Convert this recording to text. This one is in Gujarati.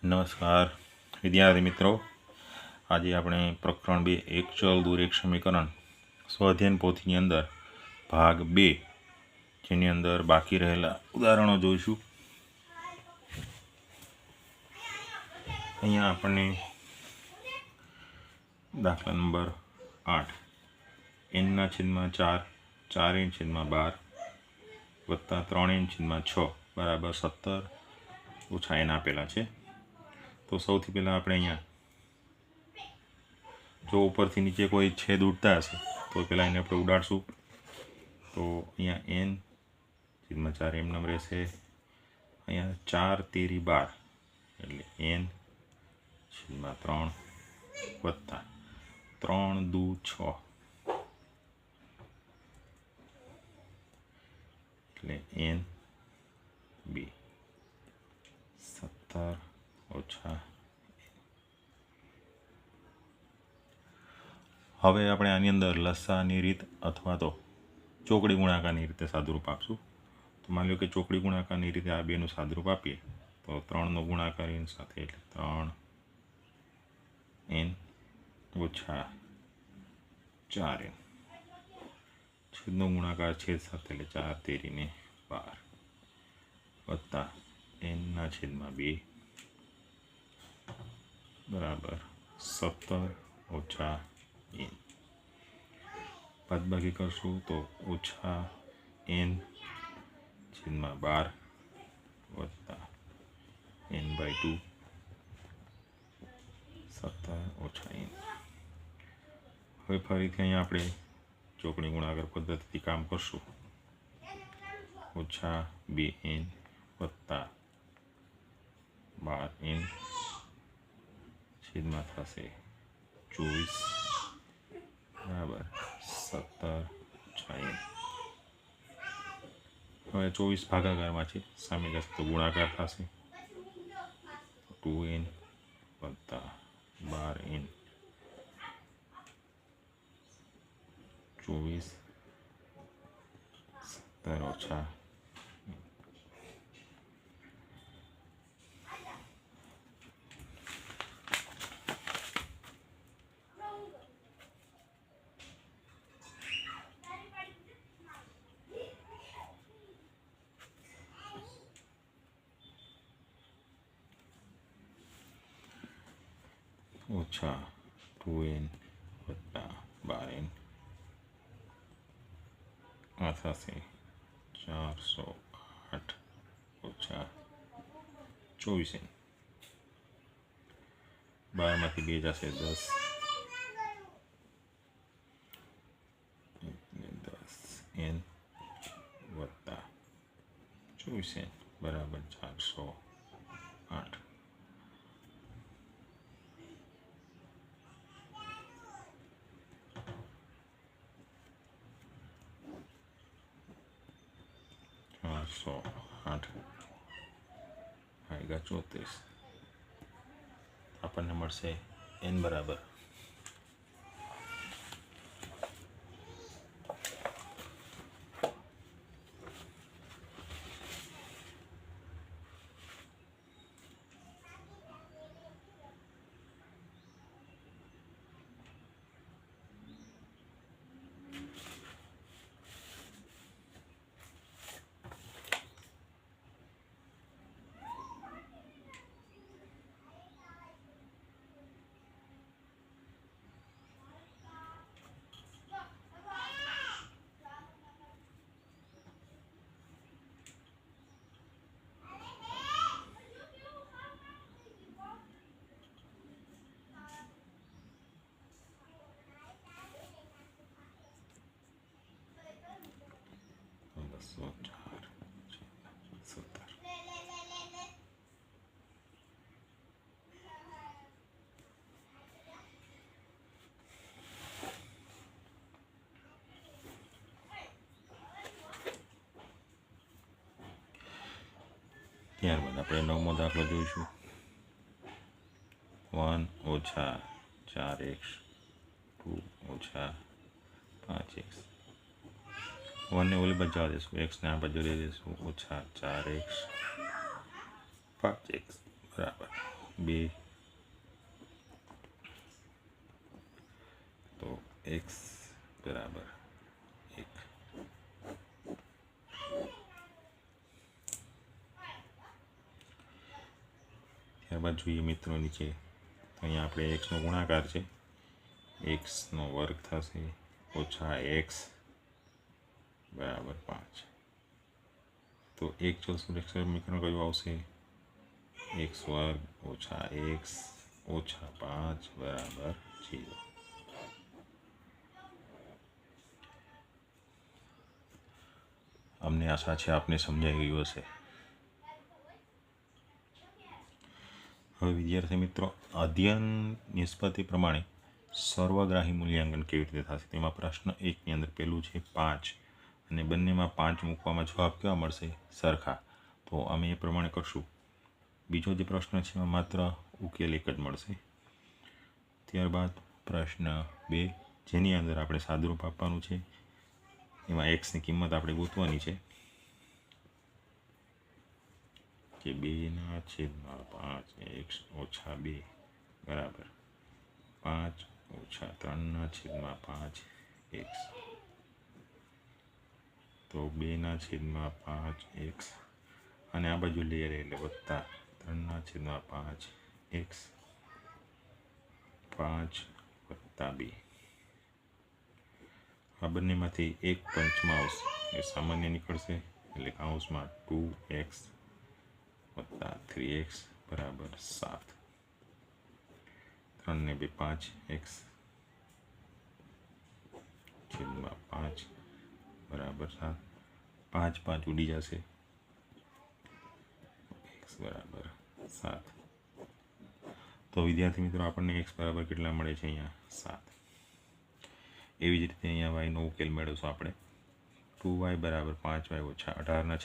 નમસ્કાર વિદ્યાર્થી મિત્રો, આજે આપણે પ્રકરણ 2 એક ચલ દૂર એક સમીકરણ સ્વાધ્યાયન પોથીની અંદર ભાગ 2 જેની અંદર બાકી રહેલા ઉદાહરણો જોઈશું. અહીંયા આપણને દાખલા નંબર 8 n/4 4n/12 વત્તા 3n/6 બરાબર 17 ઓછા n આપેલા છે. તો સૌથી પહેલાં આપણે અહીંયા જો ઉપરથી નીચે કોઈ છેદ ઉડતા હશે તો પહેલાં એને આપણે ઉડાડશું. તો અહીંયા n/4 એમ રહેશે. અહીંયા 4 તેરી 12 એટલે n/3 વત્તા 3 દુ 6 એટલે n/2 17 ઓછા. હવે આપણે આની અંદર લસાની રીત અથવા તો ચોકડી ગુણાકારની રીતે સાદુરૂપ આપશું. તો માની લો કે ચોકડી ગુણાકારની રીતે આ બેનું સાદુરૂપ આપીએ તો 3નો ગુણાકાર n સાથે એટલે 3n ઓછા 4n, છેદનો ગુણાકાર છેદ સાથે એટલે 4 તેરીને 12 વત્તા n/2 બરાબર 17 ઓછા n. બાદબાકી કરશું તો ઓછા n/12 વત્તા n/2 17 ઓછા n. હવે ફરીથી અહીંયા આપણે ચોકડી ગુણાકાર પદ્ધતિથી કામ કરશું. ઓછા 2n વત્તા 12n છેદમાં થશે 24 બરાબર 17 ઓછા n. હવે 24 ભાગાકારમાં છે, સામે જશે તો ગુણાકાર થશે. 2n વત્તા 12n 24 17 ઓછા. ઓછા 2n વત્તા 12n આ થશે 408 ઓછા 24n. 12માંથી 2 જશે 10 10n વત્તા 24n બરાબર 408. સો 8 આएगा 34. આપણને મળશે n બરાબર 204 17. ત્યારબાદ આપણે 9મો દાખલો જોઈશું. 1 ઓછા 4x 2 ઓછા 5x. 1 ને ઓલી બાજુ જવા દઈશું, x ને આ બાજુ લઈ લઈશું. ઓછા 4x 5x બરાબર 2 તો x બરાબર 1. ત્યારબાદ જોઈએ મિત્રો નીચે, તો અહીંયા આપણે એક્સનો ગુણાકાર છે, એક્સનો વર્ગ થશે ઓછા એક્સ બરાબર 5. તો એક ચલ સમીકરણ કયું આવશે? એક્સ વર્ગ ઓછા એક્સ ઓછા 5 બરાબર 0. અમને આશા છે આપને સમજાઈ ગયું હશે. હવે વિદ્યાર્થી મિત્રો, અધ્યયન નિષ્પત્તિ પ્રમાણે સર્વગ્રાહી મૂલ્યાંકન કેવી રીતે થશે? તેમાં પ્રશ્ન 1ની અંદર પહેલું છે 5 અને બંનેમાં 5 મૂકવામાં જવાબ કેવા મળશે? સરખા. તો અમે એ પ્રમાણે કરશું. બીજો જે પ્રશ્ન છે એમાં માત્ર ઉકેલ એક જ મળશે. ત્યારબાદ પ્રશ્ન 2, જેની અંદર આપણે સાદુરૂપ આપવાનું છે, એમાં એક્સની કિંમત આપણે ગોતવાની છે કે 2/5 એક્સ ઓછા 2 બરાબર 5 ઓછા 3/5 એક્સ. તો 2/5 એક્સ અને આ બાજુ લઈએ એટલે વત્તા 3/5 એક્સ 5 વત્તા 2. આ બંનેમાંથી એક પંચમાં આવશે એ સામાન્ય નીકળશે, એટલે કૌંસમાં 2x વત્તા 3x બરાબર 7. 3 ને 2 5x છેદમાં 5 બરાબર 7. 5 5 ઉડી જશે, x બરાબર 7. તો વિદ્યાર્થી મિત્રો, આપણને x બરાબર કેટલા મળે છે? અહીંયા 7. એવી જ રીતે અહીંયા yનો ઉકેલ મેળવશું આપણે. 2y બરાબર 5y ઓછા 18